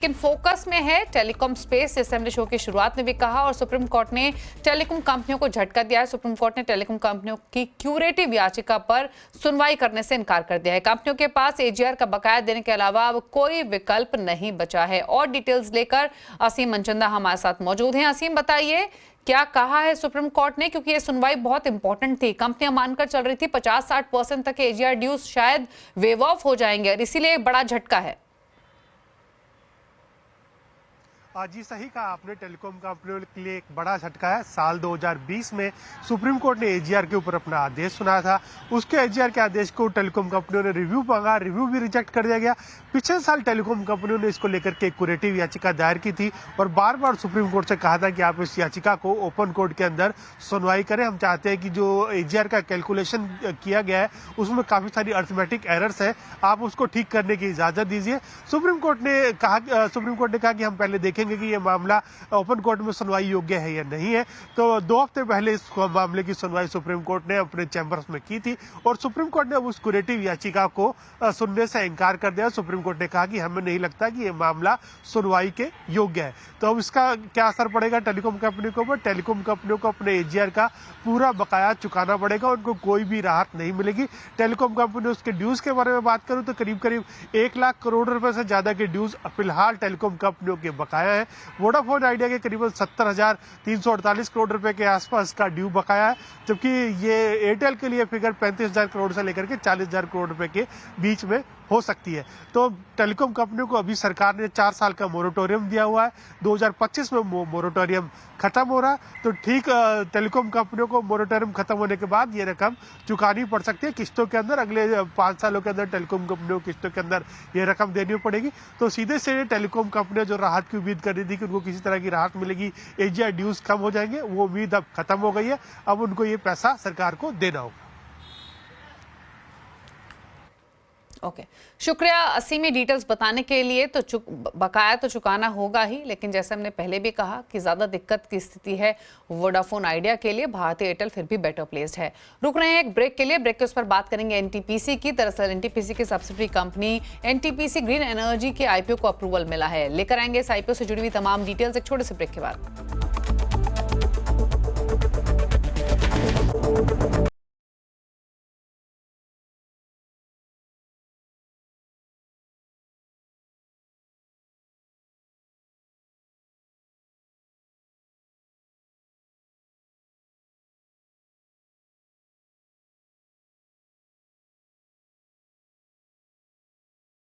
लेकिन फोकस में है टेलीकॉम स्पेस, जैसे हमने शो की शुरुआत में भी कहा। और सुप्रीम कोर्ट ने टेलीकॉम कंपनियों को झटका दिया है। सुप्रीम कोर्ट ने टेलीकॉम कंपनियों की क्यूरेटिव याचिका पर सुनवाई करने से इनकार कर दिया है। कंपनियों के पास एजीआर का बकाया देने के अलावा अब कोई विकल्प नहीं बचा है। और डिटेल्स लेकर असीम मनचंदा हमारे साथ मौजूद हैं। असीम, बताइए क्या कहा है सुप्रीम कोर्ट ने, क्योंकि ये सुनवाई बहुत इंपॉर्टेंट थी। कंपनियां मानकर चल रही थी 50-60% तक के एजीआर ड्यूज शायद वेव ऑफ हो जाएंगे और इसीलिए बड़ा झटका है। जी सही कहा आपने, टेलीकॉम कंपनियों के लिए एक बड़ा झटका है। साल 2020 में सुप्रीम कोर्ट ने एजीआर के ऊपर अपना आदेश सुनाया था। उसके एजीआर के आदेश को टेलीकॉम कंपनियों ने रिव्यू मांगा, रिव्यू भी रिजेक्ट कर दिया गया। पिछले साल टेलीकॉम कंपनियों ने इसको लेकर के क्यूरेटिव याचिका दायर की थी और बार बार सुप्रीम कोर्ट से कहा था कि आप इस याचिका को ओपन कोर्ट के अंदर सुनवाई करें। हम चाहते हैं कि जो एजीआर का कैलकुलेशन किया गया है उसमें काफी सारी अर्थमेटिक एरर्स है, आप उसको ठीक करने की इजाजत दीजिए। सुप्रीम कोर्ट ने कहा कि हम पहले देखेंगे कि ये मामला ओपन कोर्ट में सुनवाई योग्य है या नहीं है। तो 2 हफ्ते पहले इस मामले की सुनवाई सुप्रीम कोर्ट ने अपने चैम्बर्स में की थी और सुप्रीम कोर्ट ने उस क्यूरेटिव याचिका को सुनने से इनकार कर दिया। सुप्रीम कोर्ट ने कहा कि हमें नहीं लगता कि ये मामला सुनवाई के योग्य है। तो अब इसका क्या असर पड़ेगा टेलीकॉम कंपनियों के ऊपर? टेलीकॉम कंपनियों को अपने एजीआर का पूरा बकाया चुकाना पड़ेगा, उनको कोई भी राहत नहीं मिलेगी। टेलीकॉम कंपनी उसके ड्यूज के बारे में बात करूं तो करीब करीब 1 लाख करोड़ रुपए से ज्यादा के ड्यूज फिलहाल टेलीकॉम कंपनियों के बकाया है। वोडाफोन आइडिया के करीबन 70,348 करोड़ रुपए के आसपास का ड्यू बकाया है, जबकि ये एयरटेल के लिए फिगर 35,000 करोड़ से लेकर के 40,000 करोड़ रुपए के बीच में हो सकती है। तो टेलीकॉम कंपनियों को अभी सरकार ने 4 साल का मोरेटोरियम दिया हुआ है। 2025 में मोरेटोरियम खत्म हो रहा है, तो ठीक टेलीकॉम कंपनियों को मोरेटोरियम खत्म होने के बाद ये रकम चुकानी पड़ सकती है किस्तों के अंदर। अगले 5 सालों के अंदर टेलीकॉम कंपनियों को किस्तों के अंदर ये रकम देनी पड़ेगी। तो सीधे से टेलीकॉम कंपनियां जो राहत की उम्मीद कर रही थी कि उनको किसी तरह की राहत मिलेगी, एजीआर ड्यूज कम हो जाएंगे, वो उम्मीद अब खत्म हो गई है। अब उनको ये पैसा सरकार को देना होगा। ओके, शुक्रिया असीम, डिटेल्स बताने के लिए। तो बकाया तो चुकाना होगा ही, लेकिन जैसे हमने पहले भी कहा कि ज्यादा दिक्कत की स्थिति है वोडाफोन आइडिया के लिए। भारतीय एयरटेल फिर भी बेटर प्लेस्ड है। रुक रहे हैं एक ब्रेक के लिए। ब्रेक के उस पर बात करेंगे एनटीपीसी की। दरअसल एनटीपीसी की subsidiary company NTPC green energy के आईपीओ को अप्रूवल मिला है। लेकर आएंगे इस आईपीओ से जुड़ी हुई तमाम डिटेल्स एक छोटे से ब्रेक के बाद।